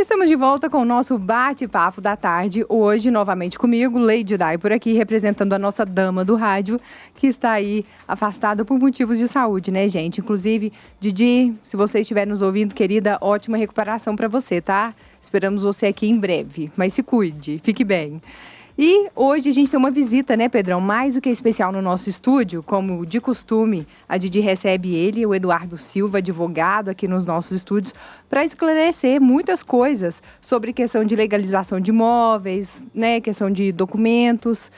Estamos de volta com o nosso bate-papo da tarde. Hoje, novamente comigo, Lady Dai por aqui, representando a nossa dama do rádio, que está aí afastada por motivos de saúde, né, gente? Inclusive, Didi, se você estiver nos ouvindo, querida, ótima recuperação para você, tá? Esperamos você aqui em breve. Mas se cuide, fique bem. E hoje a gente tem uma visita, né, Pedrão? Mais do que especial no nosso estúdio, como de costume, a Didi recebe ele, o Eduardo Silva, advogado, aqui nos nossos estúdios, para esclarecer muitas coisas sobre questão de legalização de imóveis, né, questão de documentos.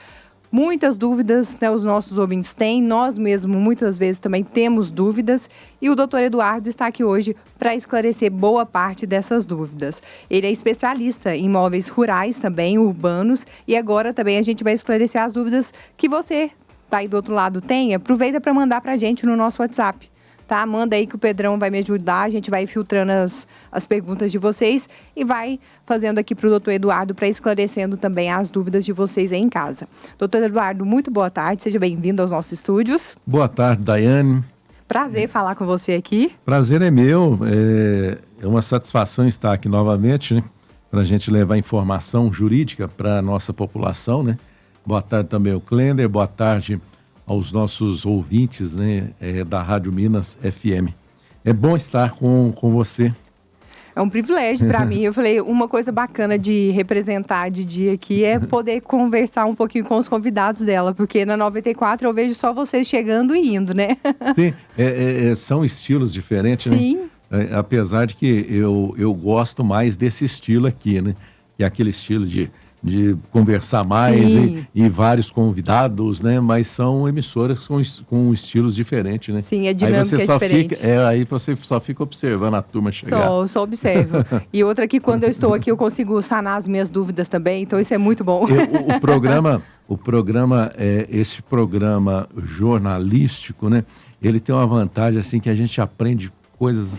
Muitas dúvidas, né, os nossos ouvintes têm, nós mesmos muitas vezes também temos dúvidas e o doutor Eduardo está aqui hoje para esclarecer boa parte dessas dúvidas. Ele é especialista em imóveis rurais também, urbanos, e agora também a gente vai esclarecer as dúvidas que você, tá aí do outro lado, tem. Aproveita para mandar para a gente no nosso WhatsApp. Tá? Manda aí que o Pedrão vai me ajudar, a gente vai filtrando as perguntas de vocês e vai fazendo aqui para o doutor Eduardo para esclarecendo também as dúvidas de vocês aí em casa. Doutor Eduardo, muito boa tarde, seja bem-vindo aos nossos estúdios. Boa tarde, Daiane. Prazer falar com você aqui. Prazer é meu, é uma satisfação estar aqui novamente, né? Para a gente levar informação jurídica para a nossa população, né? Boa tarde também ao Klender, boa tarde aos nossos ouvintes, né, da Rádio Minas FM. É bom estar com você. É um privilégio para mim. Eu falei, uma coisa bacana de representar a Didi aqui é poder conversar um pouquinho com os convidados dela, porque na 94 eu vejo só vocês chegando e indo, né? Sim, são estilos diferentes, sim, né? Apesar de que eu gosto mais desse estilo aqui, né? Que é aquele estilo de conversar mais e vários convidados, né? Mas são emissoras com estilos diferentes, né? Sim, a dinâmica é diferente. Aí você só fica observando a turma chegar. Só observo. E outra que quando eu estou aqui eu consigo sanar as minhas dúvidas também, então isso é muito bom. Esse programa jornalístico, né? Ele tem uma vantagem assim que a gente aprende coisas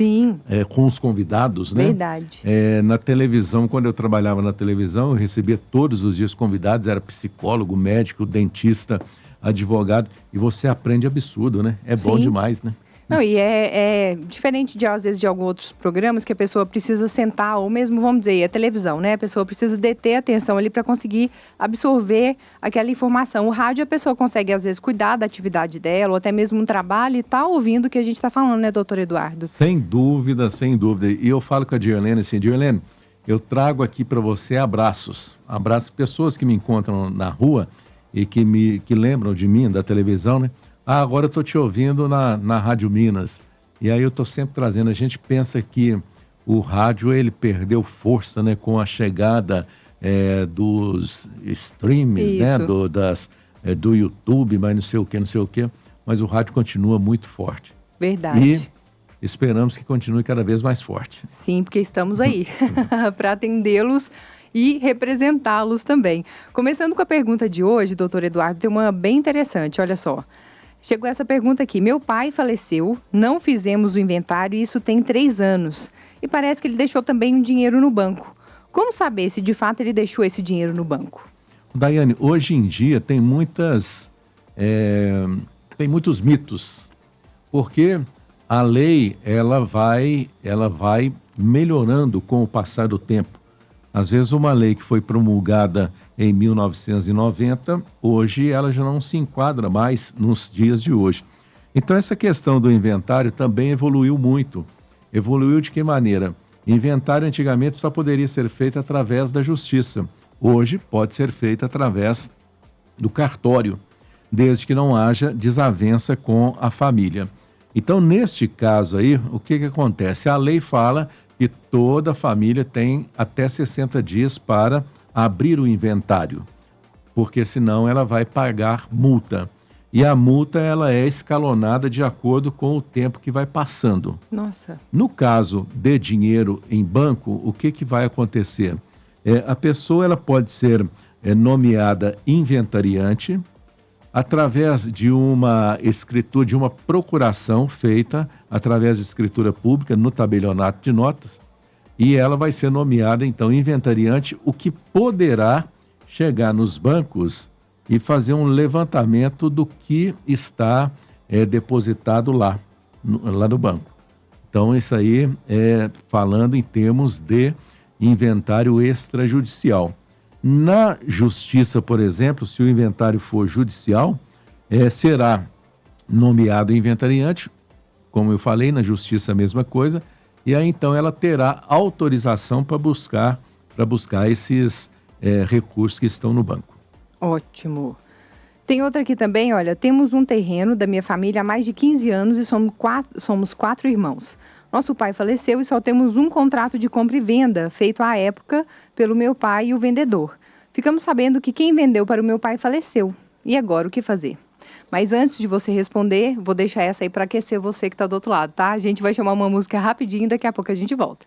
com os convidados, né? Verdade. Na televisão, quando eu trabalhava na televisão, eu recebia todos os dias convidados, era psicólogo, médico, dentista, advogado, e você aprende absurdo, né? É bom demais, né? Não, e é diferente às vezes, de alguns outros programas que a pessoa precisa sentar, ou mesmo, vamos dizer, a televisão, né? A pessoa precisa deter a atenção ali para conseguir absorver aquela informação. O rádio, a pessoa consegue, às vezes, cuidar da atividade dela, ou até mesmo um trabalho, e tá ouvindo o que a gente está falando, né, doutor Eduardo? Sem dúvida, sem dúvida. E eu falo com a Dirlene assim, Dirlene, eu trago aqui para você abraços. Abraços, pessoas que me encontram na rua e que lembram de mim, da televisão, né? Agora eu estou te ouvindo na Rádio Minas. E aí eu estou sempre trazendo, a gente pensa que o rádio ele perdeu força, né, com a chegada dos streams, né, do YouTube, mas não sei o que. Mas o rádio continua muito forte. Verdade. E esperamos que continue cada vez mais forte. Sim, porque estamos aí para atendê-los e representá-los também. Começando com a pergunta de hoje, doutor Eduardo, tem uma bem interessante, olha só. Chegou essa pergunta aqui. Meu pai faleceu, não fizemos o inventário e isso tem 3 anos. E parece que ele deixou também um dinheiro no banco. Como saber se de fato ele deixou esse dinheiro no banco? Daiane, hoje em dia tem muitos mitos, porque a lei ela vai melhorando com o passar do tempo. Às vezes uma lei que foi promulgada em 1990, hoje ela já não se enquadra mais nos dias de hoje. Então essa questão do inventário também evoluiu muito. Evoluiu de que maneira? Inventário antigamente só poderia ser feito através da justiça. Hoje pode ser feito através do cartório, desde que não haja desavença com a família. Então neste caso aí, o que acontece? A lei fala que toda família tem até 60 dias para abrir o inventário, porque senão ela vai pagar multa. E a multa ela é escalonada de acordo com o tempo que vai passando. Nossa. No caso de dinheiro em banco, o que vai acontecer? A pessoa ela pode ser nomeada inventariante através de uma escritura, de uma procuração feita através de escritura pública no tabelionato de notas, e ela vai ser nomeada, então, inventariante, o que poderá chegar nos bancos e fazer um levantamento do que está depositado lá no banco. Então, isso aí é falando em termos de inventário extrajudicial. Na justiça, por exemplo, se o inventário for judicial, será nomeado inventariante, como eu falei, na justiça a mesma coisa, e aí então ela terá autorização para buscar esses recursos que estão no banco. Ótimo. Tem outra aqui também, olha, temos um terreno da minha família há mais de 15 anos e somos 4 irmãos. Nosso pai faleceu e só temos um contrato de compra e venda, feito à época pelo meu pai e o vendedor. Ficamos sabendo que quem vendeu para o meu pai faleceu. E agora, o que fazer? Mas antes de você responder, vou deixar essa aí para aquecer você que está do outro lado, tá? A gente vai chamar uma música rapidinho e daqui a pouco a gente volta.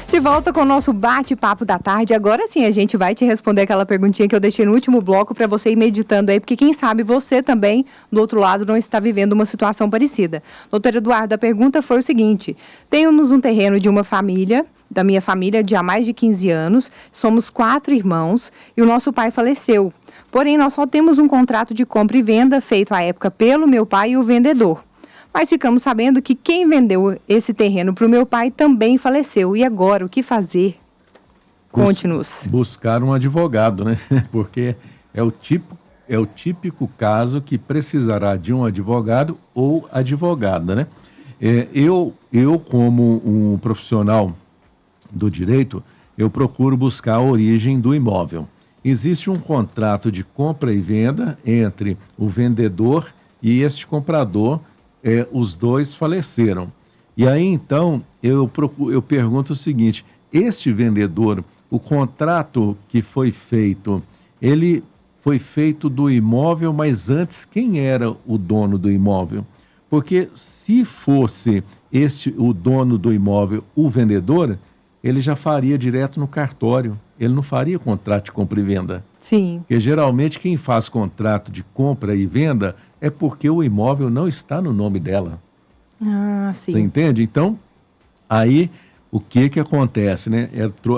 De volta com o nosso bate-papo da tarde. Agora sim, a gente vai te responder aquela perguntinha que eu deixei no último bloco para você ir meditando aí, porque quem sabe você também, do outro lado, não está vivendo uma situação parecida. Doutor Eduardo, a pergunta foi o seguinte: temos um terreno de uma família, da minha família, de há mais de 15 anos, somos 4 irmãos e o nosso pai faleceu. Porém, nós só temos um contrato de compra e venda feito à época pelo meu pai e o vendedor. Mas ficamos sabendo que quem vendeu esse terreno para o meu pai também faleceu. E agora, o que fazer? Conte-nos. Buscar um advogado, né? Porque é o típico caso que precisará de um advogado ou advogada, né? Eu, como um profissional do direito, eu procuro buscar a origem do imóvel. Existe um contrato de compra e venda entre o vendedor e este comprador. Os dois faleceram. E aí, então, eu pergunto o seguinte: este vendedor, o contrato que foi feito, ele foi feito do imóvel, mas antes, quem era o dono do imóvel? Porque se fosse o dono do imóvel, o vendedor, ele já faria direto no cartório. Ele não faria contrato de compra e venda. Sim. Porque geralmente quem faz contrato de compra e venda é porque o imóvel não está no nome dela. Ah, sim. Você entende? Então, aí o que acontece, né?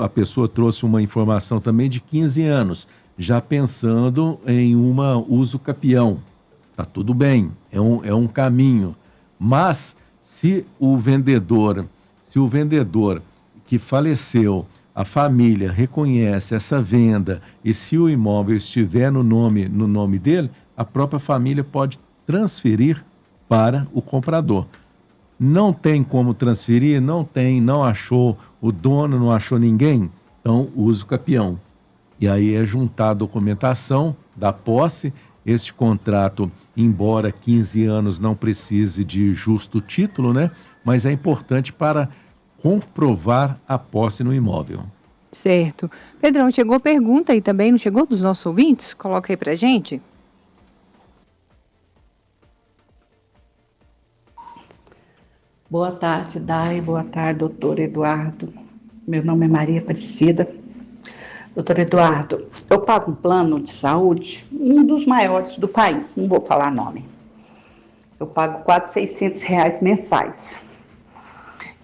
A pessoa trouxe uma informação também de 15 anos, já pensando em uma uso capião. Tá tudo bem, é um caminho. Mas se o vendedor que faleceu, a família reconhece essa venda e se o imóvel estiver no nome dele, a própria família pode transferir para o comprador. Não tem como transferir, não achou o dono, não achou ninguém, então usa o capião. E aí é juntar a documentação da posse. Este contrato, embora 15 anos não precise de justo título, né? Mas é importante para comprovar a posse no imóvel. Certo. Pedrão, chegou pergunta aí também, não chegou, dos nossos ouvintes? Coloca aí pra gente. Boa tarde, Dai. Boa tarde, doutor Eduardo. Meu nome é Maria Aparecida. Doutor Eduardo, eu pago um plano de saúde, um dos maiores do país, não vou falar nome. Eu pago quase R$600 mensais.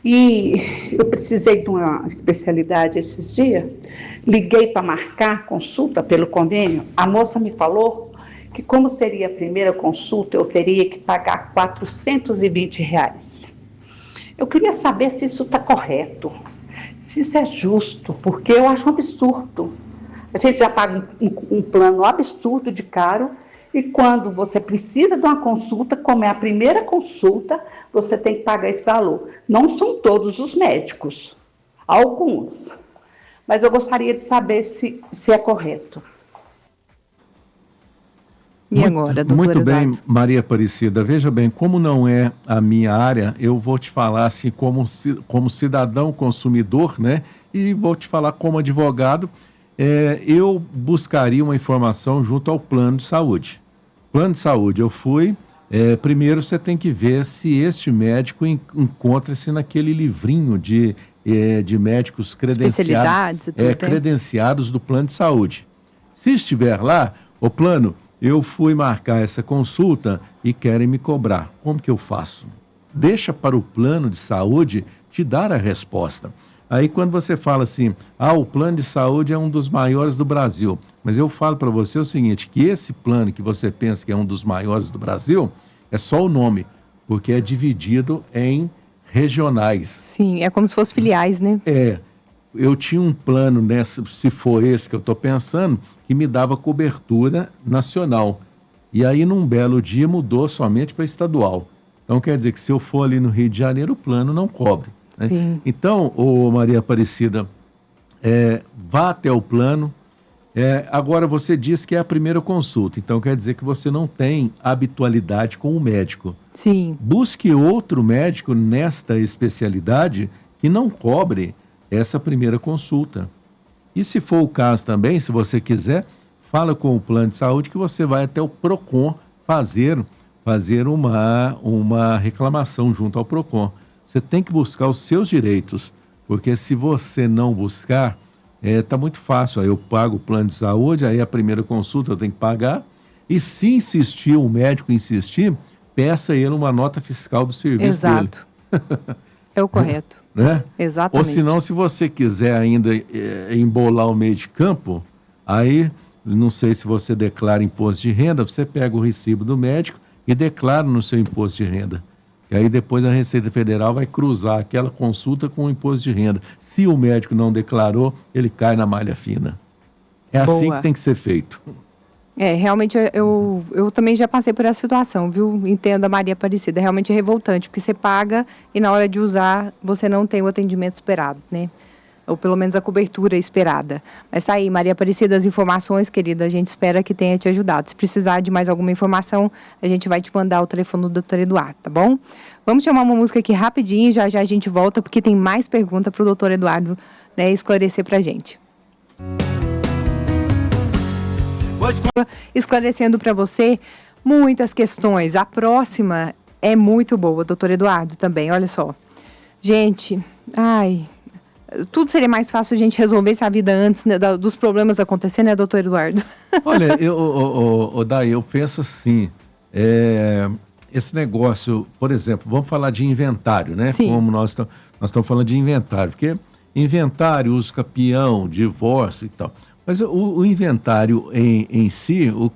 E eu precisei de uma especialidade esses dias, liguei para marcar consulta pelo convênio. A moça me falou que, como seria a primeira consulta, eu teria que pagar R$420. Eu queria saber se isso está correto, se isso é justo, porque eu acho um absurdo. A gente já paga um plano absurdo de caro e quando você precisa de uma consulta, como é a primeira consulta, você tem que pagar esse valor. Não são todos os médicos, alguns, mas eu gostaria de saber se é correto. E agora, doutor Muito bem, Eduardo? Maria Aparecida. Veja bem, como não é a minha área, eu vou te falar assim como cidadão consumidor, né? E vou te falar como advogado. Eu buscaria uma informação junto ao plano de saúde. Plano de saúde, eu fui. Primeiro você tem que ver se este médico encontra-se naquele livrinho de médicos Especialidades, credenciados do plano de saúde. Se estiver lá, o plano, eu fui marcar essa consulta e querem me cobrar. Como que eu faço? Deixa para o plano de saúde te dar a resposta. Aí quando você fala assim, o plano de saúde é um dos maiores do Brasil, mas eu falo para você o seguinte, que esse plano que você pensa que é um dos maiores do Brasil, é só o nome. porque é dividido em regionais. Sim, é como se fosse filiais, né? Eu tinha um plano nessa, se for esse que eu estou pensando, que me dava cobertura nacional. E aí, num belo dia, mudou somente para estadual. Então, quer dizer que se eu for ali no Rio de Janeiro, o plano não cobre. Né? Sim. Então, Maria Aparecida, vá até o plano. Agora, você diz que é a primeira consulta. Então, quer dizer que você não tem habitualidade com o médico. Sim. Busque outro médico nesta especialidade que não cobre essa primeira consulta. E se for o caso também, se você quiser, fala com o plano de saúde que você vai até o PROCON fazer uma reclamação junto ao PROCON. Você tem que buscar os seus direitos, porque se você não buscar, tá muito fácil. Aí eu pago o plano de saúde, aí a primeira consulta eu tenho que pagar, e se insistir, o médico insistir, peça ele uma nota fiscal do serviço dele. Exato. É o correto. Né? Exatamente. Ou senão, se você quiser ainda embolar o meio de campo, aí, não sei se você declara imposto de renda, você pega o recibo do médico e declara no seu imposto de renda. E aí depois a Receita Federal vai cruzar aquela consulta com o imposto de renda. Se o médico não declarou, ele cai na malha fina. É assim Boa. que tem que ser feito. Realmente eu também já passei por essa situação, viu? Entendo a Maria Aparecida, realmente é revoltante, porque você paga e na hora de usar você não tem o atendimento esperado, né? Ou pelo menos a cobertura esperada. Mas tá aí, Maria Aparecida, as informações, querida, a gente espera que tenha te ajudado. Se precisar de mais alguma informação, a gente vai te mandar o telefone do Dr. Eduardo, tá bom? Vamos chamar uma música aqui rapidinho, já já a gente volta, porque tem mais pergunta para o Dr. Eduardo, né, esclarecer pra gente. Esclarecendo para você muitas questões. A próxima é muito boa, doutor Eduardo, também, olha só. Gente, tudo seria mais fácil a gente resolver essa vida antes, né, dos problemas acontecerem, né, doutor Eduardo? Olha, Day, eu penso assim, esse negócio, por exemplo, vamos falar de inventário, né? Sim. Como nós estamos falando de inventário, porque inventário, uso capião, divórcio e tal. Mas o inventário em si, o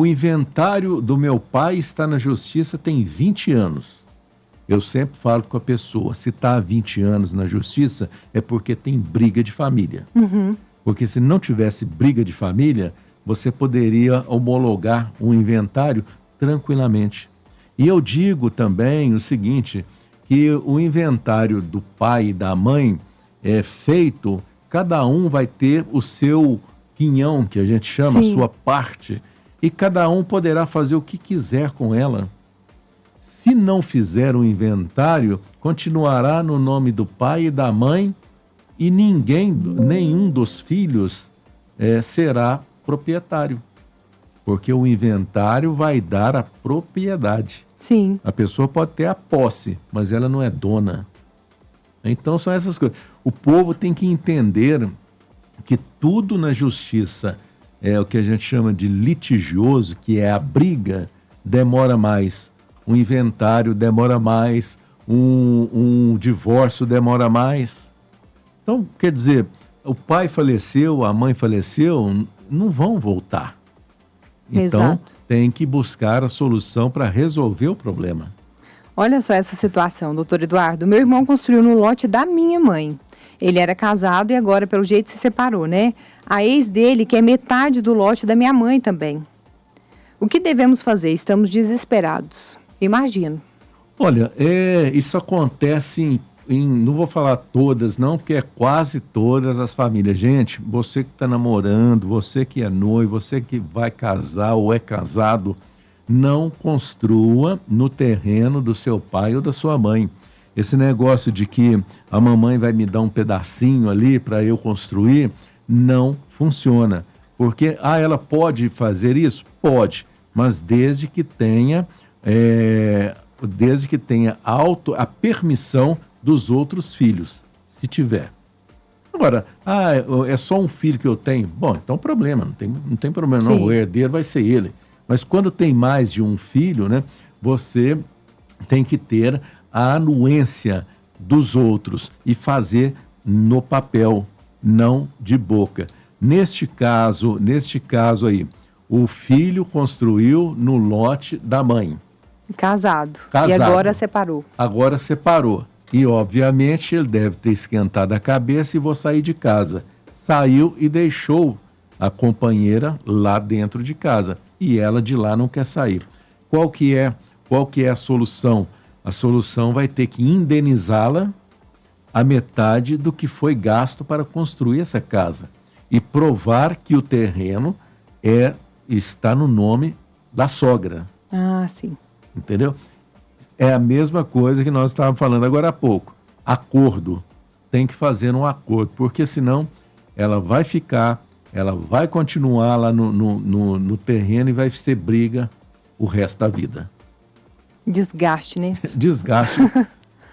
inventário do meu pai está na justiça tem 20 anos. Eu sempre falo com a pessoa, se está há 20 anos na justiça, é porque tem briga de família. Uhum. Porque se não tivesse briga de família, você poderia homologar um inventário tranquilamente. E eu digo também o seguinte, que o inventário do pai e da mãe é feito... Cada um vai ter o seu quinhão, que a gente chama, Sim. a sua parte, e cada um poderá fazer o que quiser com ela. Se não fizer um inventário, continuará no nome do pai e da mãe, e nenhum dos filhos será proprietário. Porque o inventário vai dar a propriedade. Sim. A pessoa pode ter a posse, mas ela não é dona. Então são essas coisas. O povo tem que entender que tudo na justiça é o que a gente chama de litigioso, que é a briga, demora mais. Um inventário demora mais, um divórcio demora mais. Então, quer dizer, o pai faleceu, a mãe faleceu, não vão voltar. Então, Exato. Tem que buscar a solução para resolver o problema. Olha só essa situação, doutor Eduardo. Meu irmão construiu no lote da minha mãe. Ele era casado e agora, pelo jeito, se separou, né? A ex dele quer metade do lote da minha mãe também. O que devemos fazer? Estamos desesperados. Imagino. Olha, isso acontece não vou falar todas não, porque é quase todas as famílias. Gente, você que está namorando, você que é noivo, você que vai casar ou é casado, não construa no terreno do seu pai ou da sua mãe. Esse negócio de que a mamãe vai me dar um pedacinho ali para eu construir, não funciona. Porque, ela pode fazer isso? Pode, mas desde que tenha a permissão dos outros filhos, se tiver. Agora, é só um filho que eu tenho? Bom, então problema, não tem problema não, o herdeiro vai ser ele. Mas quando tem mais de um filho, né, você tem que ter a anuência dos outros e fazer no papel, não de boca. Neste caso aí, o filho construiu no lote da mãe. Casado. Casado. E agora separou. Agora separou. E, obviamente, ele deve ter esquentado a cabeça e vou sair de casa. Saiu e deixou a companheira lá dentro de casa. E ela de lá não quer sair. Qual que é a solução? A solução vai ter que indenizá-la a metade do que foi gasto para construir essa casa. E provar que o terreno está no nome da sogra. Ah, sim. Entendeu? É a mesma coisa que nós estávamos falando agora há pouco. Acordo. Tem que fazer um acordo, porque senão ela vai continuar lá no terreno e vai ser briga o resto da vida. Desgaste, né? Desgaste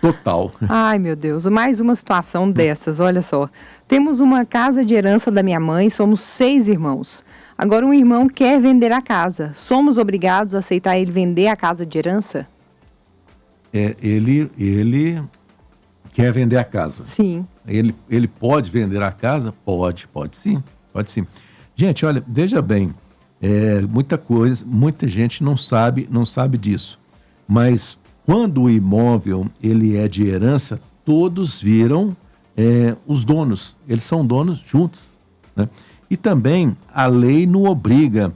total. Ai, meu Deus, mais uma situação dessas, olha só. Temos uma casa de herança da minha mãe, somos 6 irmãos. Agora um irmão quer vender a casa. Somos obrigados a aceitar ele vender a casa de herança? Ele quer vender a casa. Sim. Ele pode vender a casa? Pode sim. Gente, olha, veja bem, muita gente não sabe disso. Mas quando o imóvel ele é de herança, todos viram os donos. Eles são donos juntos, né? E também a lei não obriga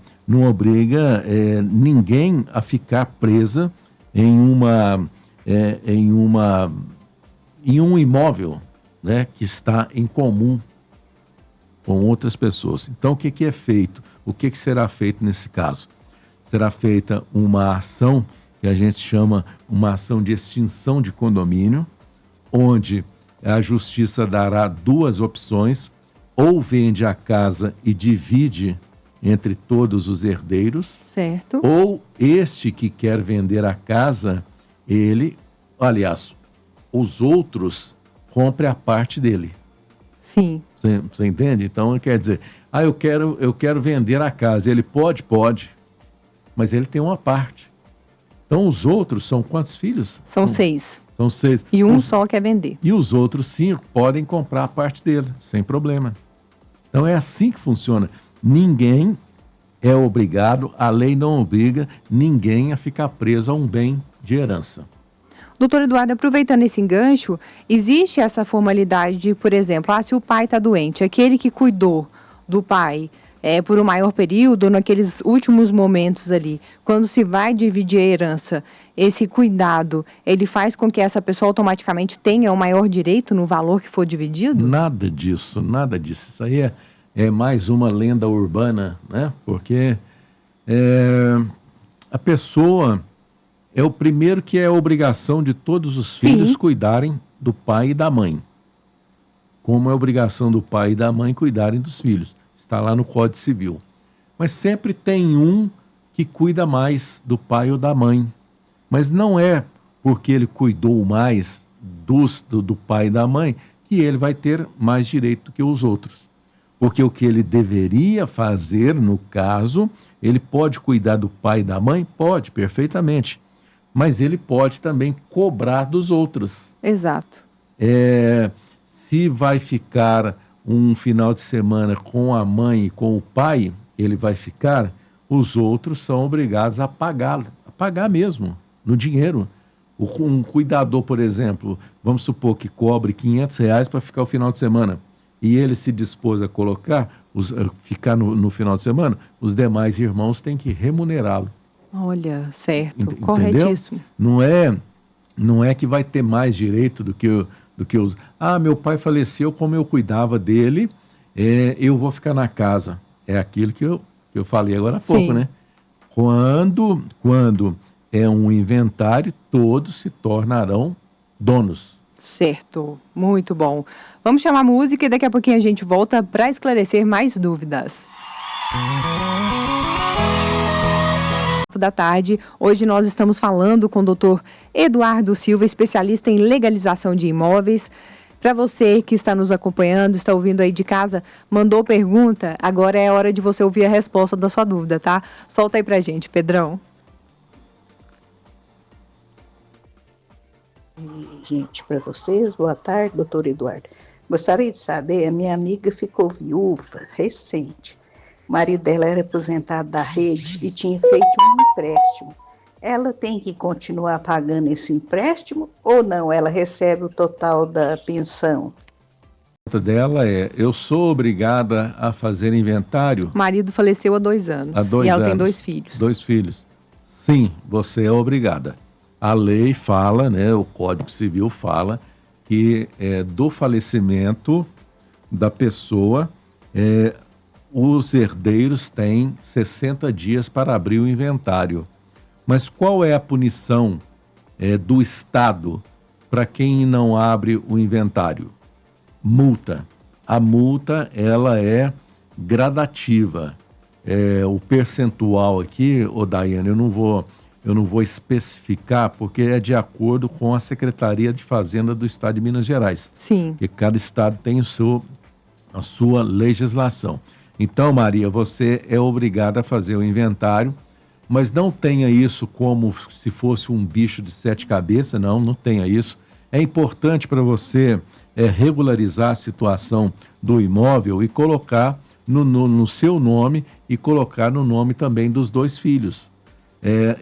ninguém a ficar presa em um imóvel, né, que está em comum com outras pessoas. Então, o que é feito? O que será feito nesse caso? Será feita uma ação que a gente chama uma ação de extinção de condomínio, onde a justiça dará 2 opções: ou vende a casa e divide entre todos os herdeiros, certo, ou este que quer vender a casa, os outros compre a parte dele. Sim. Você entende? Então, quer dizer, eu quero vender a casa. Ele pode, mas ele tem uma parte. Então, os outros são quantos filhos? São 6. São 6. E um só quer vender. E os outros 5 podem comprar a parte dele, sem problema. Então, é assim que funciona. Ninguém é obrigado, a lei não obriga ninguém a ficar preso a um bem de herança. Doutor Eduardo, aproveitando esse engancho, existe essa formalidade de, por exemplo, se o pai está doente, aquele que cuidou do pai por um maior período, naqueles últimos momentos ali, quando se vai dividir a herança, esse cuidado, ele faz com que essa pessoa automaticamente tenha o maior direito no valor que for dividido? Nada disso. Isso aí é mais uma lenda urbana, né? Porque a pessoa é o primeiro que é obrigação de todos os filhos cuidarem do pai e da mãe. Como é obrigação do pai e da mãe cuidarem dos filhos. Está lá no Código Civil. Mas sempre tem um que cuida mais do pai ou da mãe. Mas não é porque ele cuidou mais do pai e da mãe que ele vai ter mais direito do que os outros. Porque o que ele deveria fazer, no caso, ele pode cuidar do pai e da mãe? Pode, perfeitamente. Mas ele pode também cobrar dos outros. Exato. Se vai ficar um final de semana com a mãe e com o pai, ele vai ficar, os outros são obrigados a pagá-lo, a pagar mesmo, no dinheiro. Um cuidador, por exemplo, vamos supor que cobre R$500 para ficar o final de semana, e ele se dispôs a ficar no final de semana, os demais irmãos têm que remunerá-lo. Olha, certo, Entendeu? corretíssimo. Não é que vai ter mais direito do que os... meu pai faleceu, como eu cuidava dele, eu vou ficar na casa. É aquilo que eu falei agora há pouco, né? Quando é um inventário, todos se tornarão donos. Certo, muito bom. Vamos chamar a música e daqui a pouquinho a gente volta para esclarecer mais dúvidas. Da tarde, hoje nós estamos falando com o doutor Eduardo Silva, especialista em legalização de imóveis. Para você que está nos acompanhando, está ouvindo aí de casa, mandou pergunta, agora é hora de você ouvir a resposta da sua dúvida, tá? Solta aí pra gente, Pedrão. Gente, para vocês, boa tarde, doutor Eduardo. Gostaria de saber, a minha amiga ficou viúva recente. O marido dela era aposentado da rede e tinha feito um empréstimo. ela tem que continuar pagando esse empréstimo ou não? Ela recebe o total da pensão? A pergunta dela é: eu sou obrigada a fazer inventário? O marido faleceu há 2 anos. Há 2 e ela anos. tem 2 filhos. 2 filhos. Sim, você é obrigada. A lei fala, né, o Código Civil fala que do falecimento da pessoa, os herdeiros têm 60 dias para abrir o inventário. Mas qual é a punição do Estado para quem não abre o inventário? Multa. A multa, ela é gradativa. O percentual aqui, Daiane, eu não vou especificar, porque é de acordo com a Secretaria de Fazenda do Estado de Minas Gerais. Sim. Porque cada estado tem a sua legislação. Então, Maria, você é obrigada a fazer o inventário, mas não tenha isso como se fosse um bicho de 7 cabeças, não tenha isso. É importante para você regularizar a situação do imóvel e colocar no seu nome e colocar no nome também dos 2 filhos.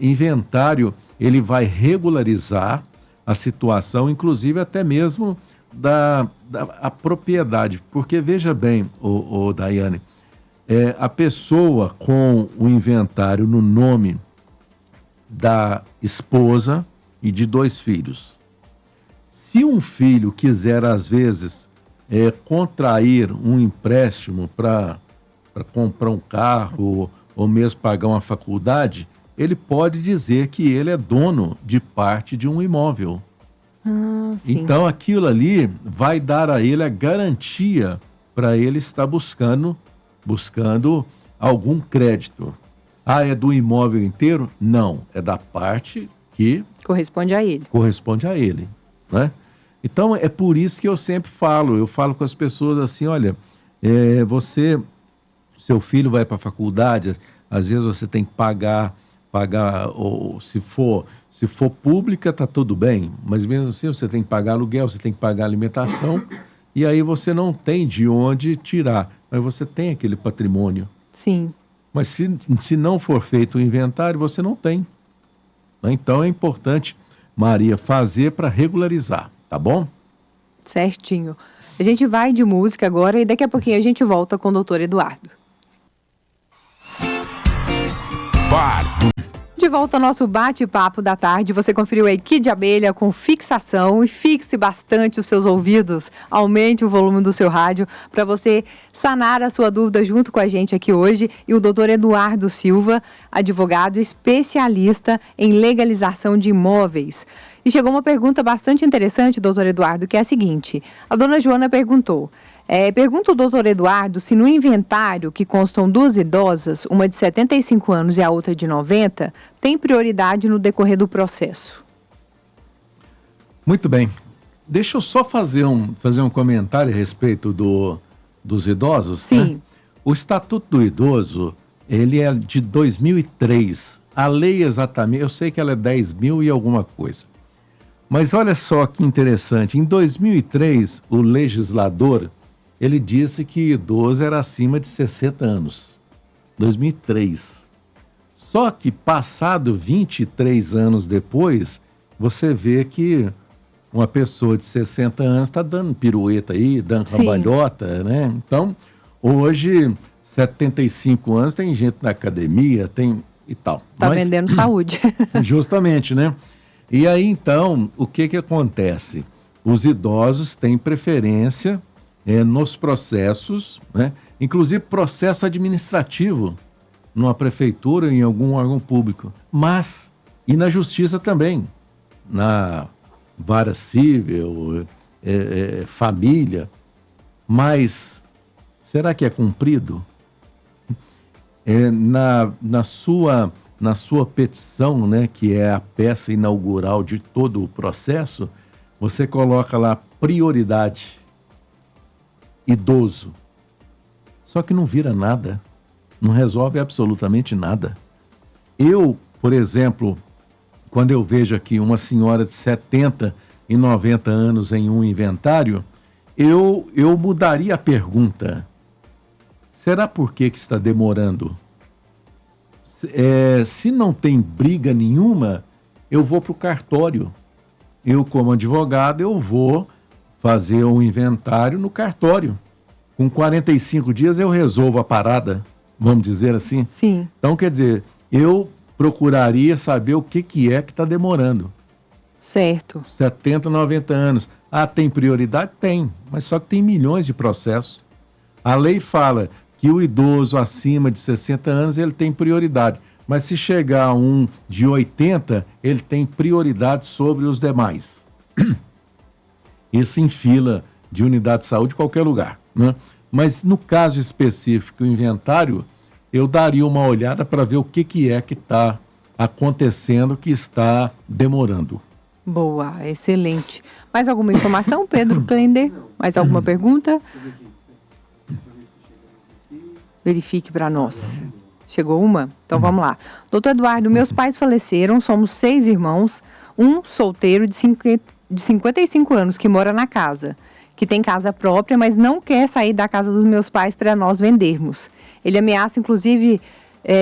Inventário, ele vai regularizar a situação, inclusive até mesmo da propriedade. Porque, veja bem, Daiane, a pessoa com o inventário no nome da esposa e de 2 filhos. Se um filho quiser, às vezes, contrair um empréstimo para comprar um carro ou mesmo pagar uma faculdade, ele pode dizer que ele é dono de parte de um imóvel. Sim. Então, aquilo ali vai dar a ele a garantia para ele estar buscando algum crédito. É do imóvel inteiro? Não, é da parte que Corresponde a ele. Né? Então, é por isso que eu sempre falo com as pessoas assim, olha, seu filho vai para a faculdade, às vezes você tem que pagar, ou se for pública, tá tudo bem, mas mesmo assim você tem que pagar aluguel, você tem que pagar alimentação, e aí você não tem de onde tirar, mas você tem aquele patrimônio. Sim. Mas se não for feito o inventário, você não tem. Então é importante, Maria, fazer para regularizar, tá bom? Certinho. A gente vai de música agora e daqui a pouquinho a gente volta com o doutor Eduardo. De volta ao nosso bate-papo da tarde, você conferiu aí Kid Abelha com fixação e fixe bastante os seus ouvidos, aumente o volume do seu rádio para você sanar a sua dúvida junto com a gente aqui hoje e o doutor Eduardo Silva, advogado especialista em legalização de imóveis. E chegou uma pergunta bastante interessante, doutor Eduardo, que é a seguinte, a dona Joana perguntou, pergunta o doutor Eduardo se no inventário que constam 2 idosas, uma de 75 anos e a outra de 90, tem prioridade no decorrer do processo. Muito bem. Deixa eu só fazer um comentário a respeito dos idosos. Sim. Né? O Estatuto do Idoso, ele é de 2003. A lei exatamente, eu sei que ela é 10.000 e alguma coisa. Mas olha só que interessante, em 2003, o legislador, ele disse que idoso era acima de 60 anos. 2003. Só que passado 23 anos depois, você vê que uma pessoa de 60 anos está dando pirueta aí, dando cambalhota, né? Então, hoje, 75 anos, tem gente na academia, tem e tal. Tá vendendo saúde. Justamente, né? E aí, então, o que acontece? Os idosos têm preferência nos processos, né? Inclusive processo administrativo, numa prefeitura, em algum órgão público. Mas, e na justiça também, na vara civil, família. Mas, será que é cumprido? Na sua petição, né, que é a peça inaugural de todo o processo, você coloca lá prioridade, idoso. Só que não vira nada, não resolve absolutamente nada. Eu, por exemplo, quando eu vejo aqui uma senhora de 70 e 90 anos em um inventário, eu mudaria a pergunta. Será por que está demorando? Se não tem briga nenhuma, eu vou para o cartório. Eu, como advogado, eu vou fazer um inventário no cartório. Com 45 dias eu resolvo a parada, vamos dizer assim. Sim. Então, quer dizer, eu procuraria saber o que é que está demorando. Certo. 70, 90 anos. Ah, tem prioridade? Tem, mas só que tem milhões de processos. A lei fala que o idoso acima de 60 anos, ele tem prioridade. Mas se chegar um de 80, ele tem prioridade sobre os demais. Isso em fila de unidade de saúde em qualquer lugar, né? Mas no caso específico, o inventário, eu daria uma olhada para ver o que é que está acontecendo, que está demorando. Boa, excelente. Mais alguma informação, Pedro Klender? Mais alguma pergunta? Verifique para nós. Chegou uma? Então vamos lá. Doutor Eduardo, meus pais faleceram, somos 6 irmãos, um solteiro de 55 anos que mora na casa, que tem casa própria, mas não quer sair da casa dos meus pais para nós vendermos. Ele ameaça, inclusive,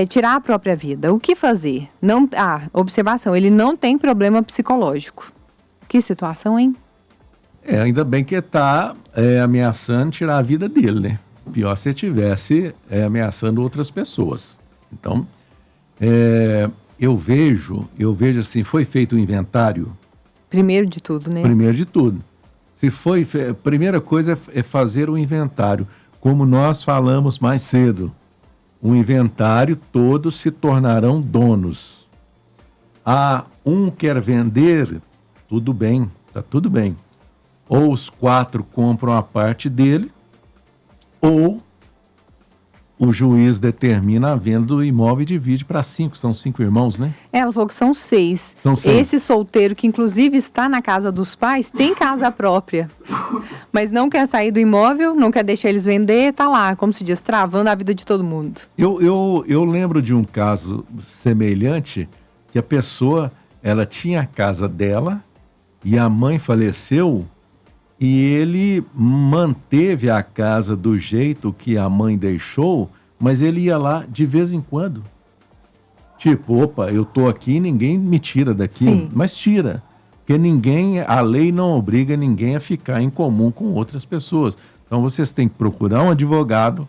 tirar a própria vida. O que fazer? Observação, ele não tem problema psicológico. Que situação, hein? Ainda bem que está ameaçando tirar a vida dele, né? Pior se ele estivesse ameaçando outras pessoas. Então, eu vejo assim, foi feito um inventário. Primeiro de tudo, né? Primeiro de tudo. A primeira coisa é fazer o inventário. Como nós falamos mais cedo, o inventário, todos se tornarão donos. Um quer vender, tudo bem, tá tudo bem. Ou os 4 compram a parte dele, ou o juiz determina a venda do imóvel e divide para 5. São 5 irmãos, né? Ela falou que são 6. São 6. Esse solteiro, que inclusive está na casa dos pais, tem casa própria. Mas não quer sair do imóvel, não quer deixar eles vender, está lá, como se diz, travando a vida de todo mundo. Eu lembro de um caso semelhante, que a pessoa, ela tinha a casa dela e a mãe faleceu, e ele manteve a casa do jeito que a mãe deixou, mas ele ia lá de vez em quando. Tipo, opa, eu tô aqui, ninguém me tira daqui. Sim. Mas tira. Porque a lei não obriga ninguém a ficar em comum com outras pessoas. Então vocês têm que procurar um advogado.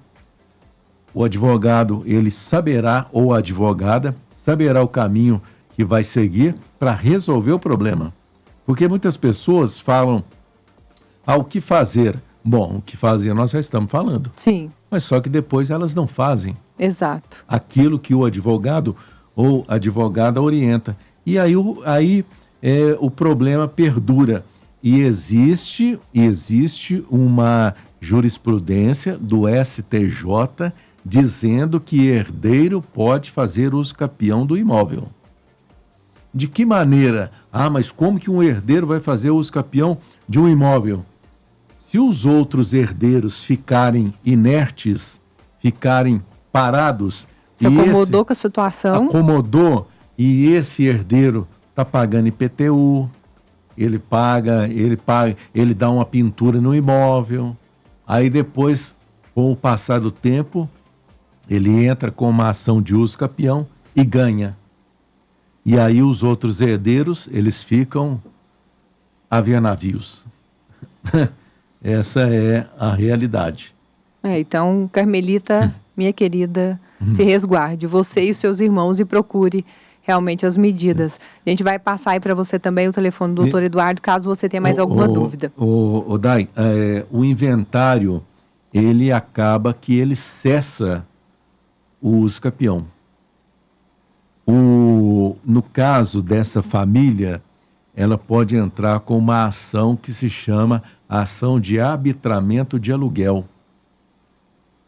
O advogado, ele saberá, ou a advogada, saberá o caminho que vai seguir para resolver o problema. Porque muitas pessoas falam, o que fazer? Bom, o que fazer nós já estamos falando. Sim. Mas só que depois elas não fazem. Exato. Aquilo que o advogado ou advogada orienta. E aí o problema perdura. E existe uma jurisprudência do STJ dizendo que herdeiro pode fazer uso capião do imóvel. De que maneira? Mas como que um herdeiro vai fazer uso capião de um imóvel? Se os outros herdeiros ficarem inertes, ficarem parados... Se acomodou com a situação. Acomodou, e esse herdeiro está pagando IPTU, ele dá uma pintura no imóvel, aí depois, com o passar do tempo, ele entra com uma ação de uso capião e ganha. E aí os outros herdeiros, eles ficam a ver navios. Essa é a realidade. Então, Carmelita, minha querida, se resguarde, você e os seus irmãos, e procure realmente as medidas. A gente vai passar aí para você também o telefone do doutor Eduardo, caso você tenha mais alguma dúvida. Dai, o inventário, ele acaba que ele cessa o uso capião. No caso dessa família, ela pode entrar com uma ação que se chama ação de arbitramento de aluguel,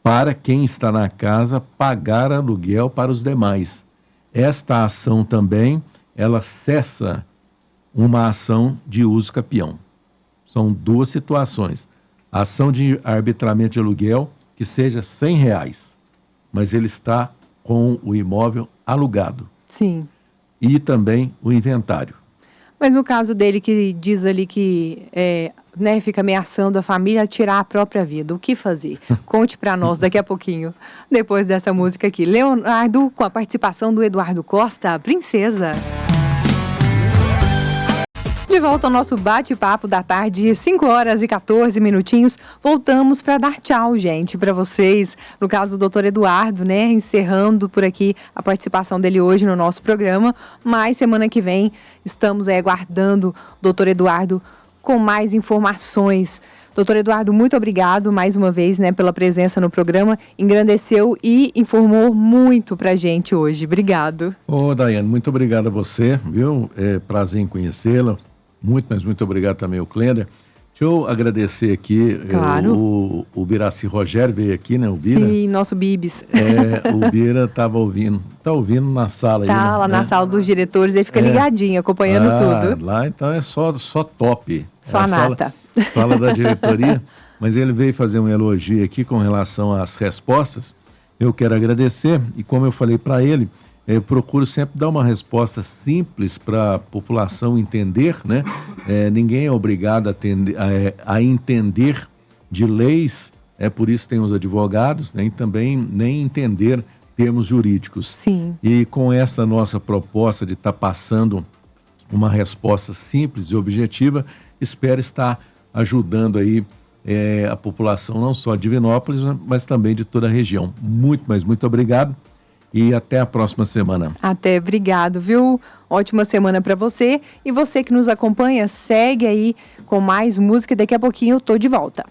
para quem está na casa pagar aluguel para os demais. Esta ação também, ela cessa uma ação de uso capião. São 2 situações. Ação de arbitramento de aluguel, que seja R$100, mas ele está com o imóvel alugado. Sim. E também o inventário. Mas no caso dele, que diz ali que né, fica ameaçando a família a tirar a própria vida, o que fazer? Conte pra nós daqui a pouquinho, depois dessa música aqui. Leonardo, com a participação do Eduardo Costa, Princesa. De volta ao nosso bate-papo da tarde, 5h14. Voltamos para dar tchau, gente, para vocês. No caso do doutor Eduardo, né, encerrando por aqui a participação dele hoje no nosso programa. Mas semana que vem estamos aí aguardando o doutor Eduardo com mais informações. Doutor Eduardo, muito obrigado mais uma vez, né, pela presença no programa. Engrandeceu e informou muito pra gente hoje. Obrigado. Ô, Daiane, muito obrigado a você, viu? É prazer em conhecê-la. Mas muito obrigado também ao Clender. Deixa eu agradecer aqui, claro. O Biraci Rogério veio aqui, né, o Bira? Sim, nosso Bibis. O Bira estava ouvindo, tá ouvindo na sala aí, Tá, lá né? na sala dos diretores, ele fica ligadinho, acompanhando tudo. Lá então é só top. Só a nata. Sala da diretoria, mas ele veio fazer um elogio aqui com relação às respostas. Eu quero agradecer e como eu falei para ele, eu procuro sempre dar uma resposta simples para a população entender, né? Ninguém é obrigado a entender de leis, por isso tem os advogados, né? E também nem entender termos jurídicos. Sim. E com essa nossa proposta de estar passando uma resposta simples e objetiva, espero estar ajudando aí a população não só de Divinópolis, mas também de toda a região. Muito obrigado. E até a próxima semana. Até, obrigado, viu? Ótima semana para você. E você que nos acompanha, segue aí com mais música. Daqui a pouquinho eu tô de volta.